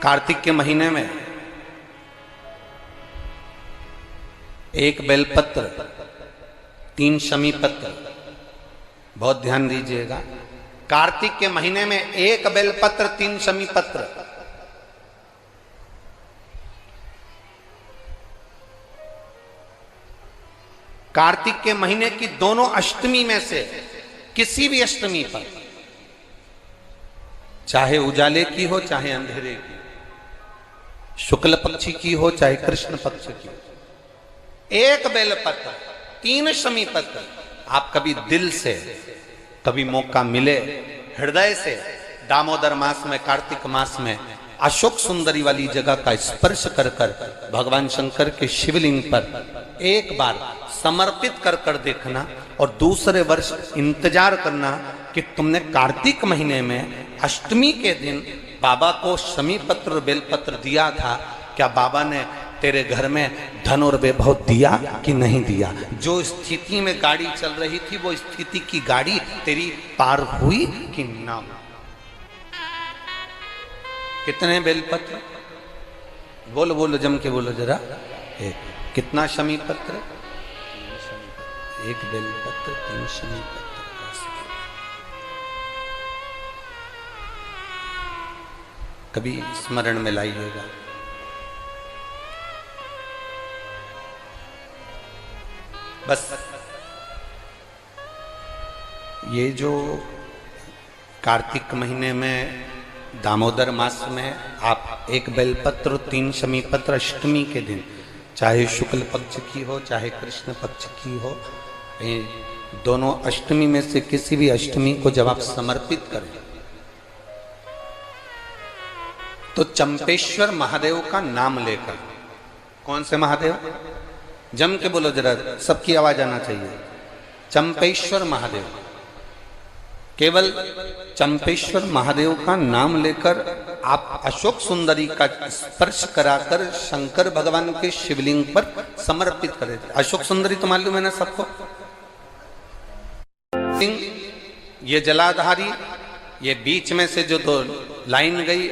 कार्तिक के महीने में एक बेलपत्र, 3 शमी पत्र, बहुत ध्यान दीजिएगा। कार्तिक के महीने में एक बेलपत्र, 3 शमी पत्र। कार्तिक के महीने की दोनों अष्टमी में से किसी भी अष्टमी पर, चाहे उजाले की हो चाहे अंधेरे की, शुक्ल पक्ष की हो चाहे कृष्ण पक्ष की, एक बेलपत्र, 3 शमी पत्र, आप कभी दिल से, कभी मौका मिले हृदय से, दामोदर मास में, कार्तिक मास में अशोक सुंदरी वाली जगह का स्पर्श कर कर भगवान शंकर के शिवलिंग पर एक बार समर्पित कर कर देखना, और दूसरे वर्ष इंतजार करना कि तुमने कार्तिक महीने में अष्टमी के दिन बाबा को शमी पत्र बेलपत्र दिया था, क्या बाबा ने तेरे घर में धन और वैभव दिया कि नहीं दिया? जो स्थिति में गाड़ी चल रही थी वो स्थिति की गाड़ी तेरी पार हुई कि ना? कितने बेलपत्र? बोलो बोलो, जम के बोलो जरा। एक। कितना शमी पत्र? एक बेलपत्र, 3 शमी पत्र। कभी स्मरण में लाइएगा। बस ये जो कार्तिक महीने में दामोदर मास में आप एक बेलपत्र, 3 शमी पत्र अष्टमी के दिन, चाहे शुक्ल पक्ष की हो चाहे कृष्ण पक्ष की हो, दोनों अष्टमी में से किसी भी अष्टमी को जब आप समर्पित करें तो चंपेश्वर महादेव का नाम लेकर, कौन से महादेव? जम के बोलो जरा, सबकी आवाज आना चाहिए। चंपेश्वर महादेव, केवल चंपेश्वर महादेव का नाम लेकर आप अशोक सुंदरी का स्पर्श कराकर शंकर भगवान के शिवलिंग पर समर्पित करें। अशोक सुंदरी तो मालूम है ना सबको? ये जलाधारी, ये बीच में से जो 2 लाइन गई,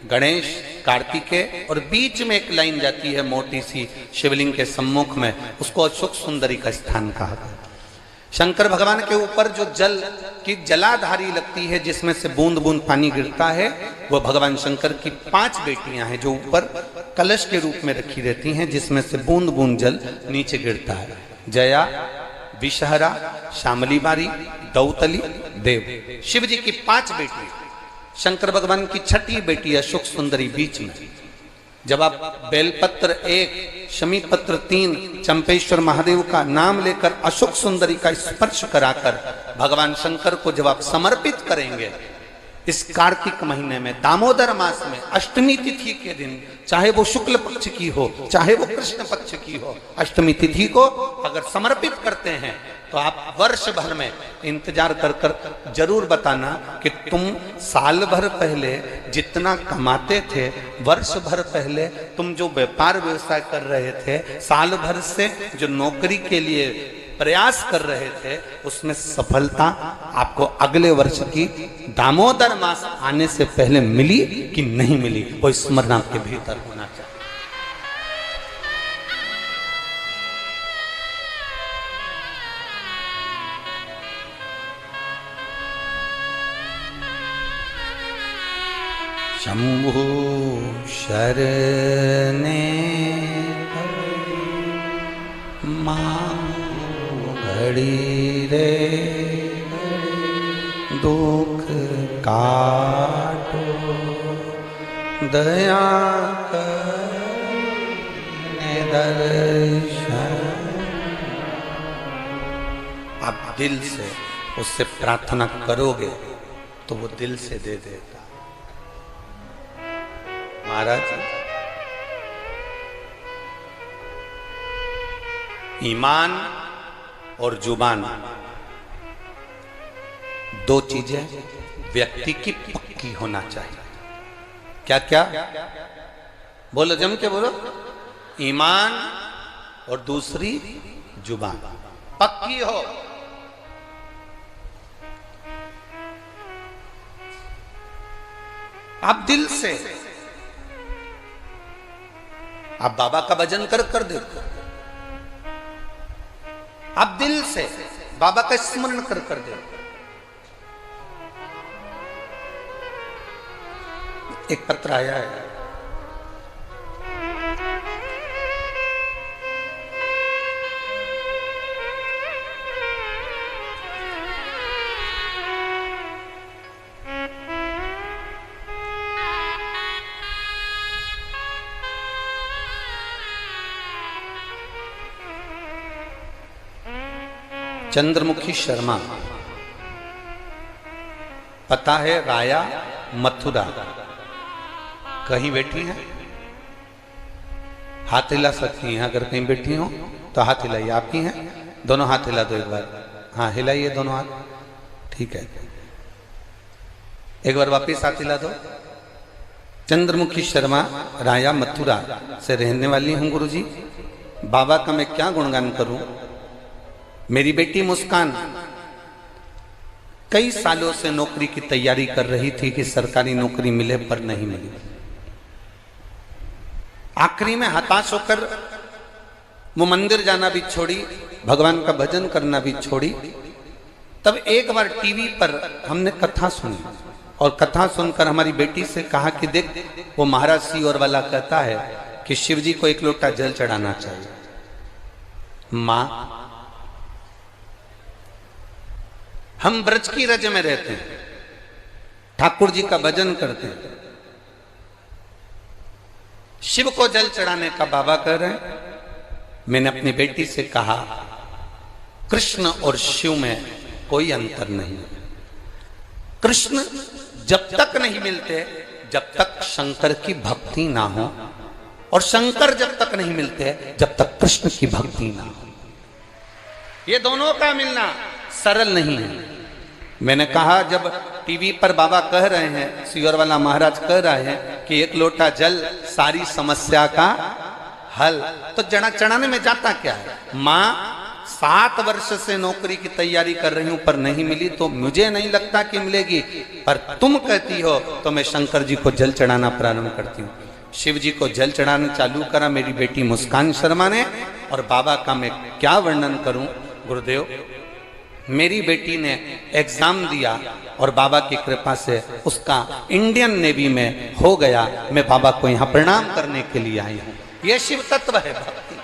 गणेश कार्तिकेय, और बीच में एक लाइन जाती है मोटी सी शिवलिंग के सम्मुख में, उसको अशोक सुंदरी का स्थान कहा गया। शंकर भगवान के ऊपर जो जल की जलाधारी लगती है, जिसमें से बूंद बूंद पानी गिरता है, वो भगवान शंकर की 5 बेटियां हैं जो ऊपर कलश के रूप में रखी रहती हैं, जिसमें से बूंद बूंद जल नीचे गिरता है। जया, विषहरा, शामली बारी, दौतली, देव, शिव जी की 5 बेटी। शंकर भगवान की 6ठी बेटी अशोक सुंदरी बीच में। जब आप बेलपत्र 1, शमी पत्र 3, चंपेश्वर महादेव का नाम लेकर अशोक सुंदरी का स्पर्श कराकर भगवान शंकर को जब आप समर्पित करेंगे इस कार्तिक महीने में, दामोदर मास में, अष्टमी तिथि के दिन, चाहे वो शुक्ल पक्ष की हो चाहे वो कृष्ण पक्ष की हो, अष्टमी तिथि को अगर समर्पित करते हैं तो आप वर्ष भर में इंतजार कर कर जरूर बताना कि तुम साल भर पहले जितना कमाते थे, वर्ष भर पहले तुम जो व्यापार व्यवसाय कर रहे थे, साल भर से जो नौकरी के लिए प्रयास कर रहे थे, उसमें सफलता आपको अगले वर्ष की दामोदर मास आने से पहले मिली कि नहीं मिली, वो स्मरण आपके भीतर होना चाहिए। शंभु शरणे मांगो घड़ी रे दुख काटो, दया करने दर्शन। आप दिल से उससे प्रार्थना करोगे तो वो दिल से दे देगा। महाराज, ईमान और जुबान 2 चीजें व्यक्ति की पक्की होना चाहिए। क्या क्या? बोलो, जम के बोलो। ईमान और दूसरी जुबान पक्की हो। आप दिल से आप बाबा का भजन कर कर देखो, आप दिल से बाबा का स्मरण कर कर देखो। एक पत्र आया है, चंद्रमुखी शर्मा, पता है राया मथुरा, कहीं बैठी हैं, हाथ हिला सकती हैं, अगर कहीं बैठी हो तो हाथ हिलाइए। आप ही हैं, दोनों हाथ हिला दो एक बार, हाँ हिलाइए दोनों हाथ, ठीक है। एक बार वापिस हाथ हिला दो। चंद्रमुखी शर्मा, राया मथुरा से रहने वाली हूं गुरुजी। बाबा का मैं क्या गुणगान करूं। मेरी बेटी मुस्कान कई सालों से नौकरी की तैयारी कर रही थी कि सरकारी नौकरी मिले, पर नहीं मिली। आखिरी में हताश होकर वो मंदिर जाना भी छोड़ी, भगवान का भजन करना भी छोड़ी। तब एक बार टीवी पर हमने कथा सुनी, और कथा सुनकर हमारी बेटी से कहा कि देख, वो महाराज सियोर वाला कहता है कि शिव जी को एक लोटा जल चढ़ाना चाहिए। मां, हम ब्रज की रज में रहते हैं, ठाकुर जी का भजन करते हैं, शिव को जल चढ़ाने का बाबा कह रहे हैं। मैंने अपनी बेटी से कहा, कृष्ण और शिव में कोई अंतर नहीं है। कृष्ण जब तक नहीं मिलते जब तक शंकर की भक्ति ना हो, और शंकर जब तक नहीं मिलते जब तक कृष्ण की भक्ति ना हो। ये दोनों का मिलना सरल नहीं है। मैंने कहा, जब टीवी पर बाबा कह रहे हैं, सियोर वाला महाराज कह रहे हैं कि एक लोटा जल सारी समस्या का हल, तो जड़ा चढ़ाने में जाता क्या है। माँ 7 वर्ष से नौकरी की तैयारी कर रही हूं पर नहीं मिली, तो मुझे नहीं लगता कि मिलेगी, पर तुम कहती हो तो मैं शंकर जी को जल चढ़ाना प्रारंभ करती हूँ। शिव जी को जल चढ़ाना चालू करा मेरी बेटी मुस्कान शर्मा ने। और बाबा का मैं क्या वर्णन करूं गुरुदेव। मेरी बेटी ने एग्जाम दिया और बाबा की कृपा से उसका इंडियन नेवी में हो गया। मैं बाबा को यहाँ प्रणाम करने के लिए आई हूँ। यह शिव तत्व है भक्ति,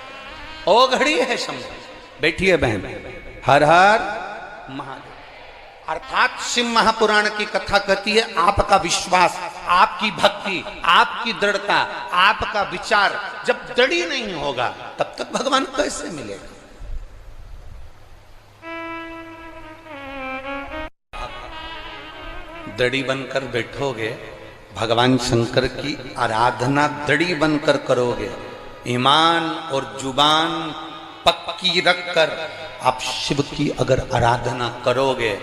ओ घड़ी है शंभु। बैठिए बहन, हर हर महादेव। अर्थात शिव महापुराण की कथा कहती है, आपका विश्वास, आपकी भक्ति, आपकी दृढ़ता, आपका विचार जब दृढ़ नहीं होगा तब तक भगवान कैसे मिलेगा। दड़ी बनकर बैठोगे, भगवान शंकर की आराधना दड़ी बनकर करोगे, ईमान और जुबान पक्की रखकर आप शिव की अगर आराधना करोगे,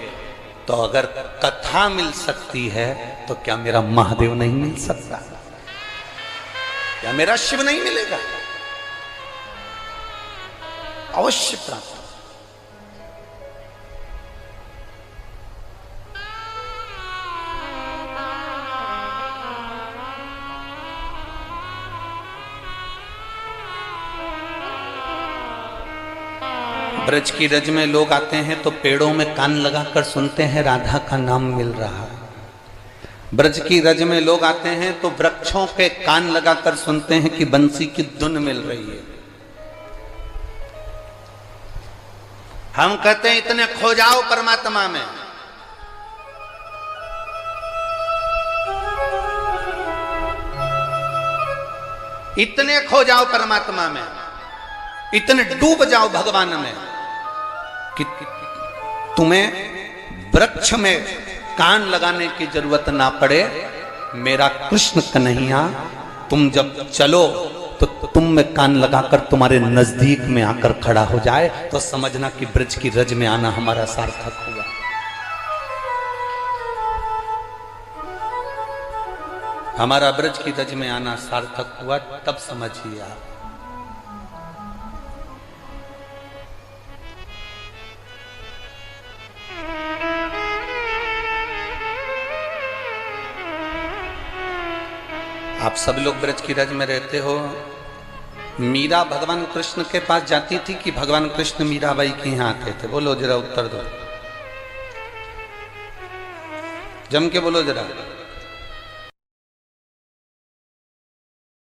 तो अगर कथा मिल सकती है तो क्या मेरा महादेव नहीं मिल सकता? क्या मेरा शिव नहीं मिलेगा? अवश्य प्राप्त। ब्रज की रज में लोग आते हैं तो पेड़ों में कान लगाकर सुनते हैं राधा का नाम मिल रहा है। ब्रज की रज में लोग आते हैं तो वृक्षों के कान लगाकर सुनते हैं कि बंसी की धुन मिल रही है। हम कहते हैं इतने खो जाओ परमात्मा में, इतने खो जाओ परमात्मा में, इतने डूब जाओ भगवान में कि तुम्हें वृक्ष में कान लगाने की जरूरत ना पड़े। मेरा कृष्ण कन्हैया तुम जब चलो तो तुम में कान लगाकर तुम्हारे नजदीक में आकर खड़ा हो जाए, तो समझना कि ब्रज की रज में आना हमारा सार्थक हुआ। हमारा ब्रज की रज में आना सार्थक हुआ, तब समझिए आप। आप सब लोग ब्रज की रज में रहते हो, मीरा भगवान कृष्ण के पास जाती थी कि भगवान कृष्ण मीराबाई के यहाँ आते थे? बोलो जरा, उत्तर दो, जम के बोलो जरा।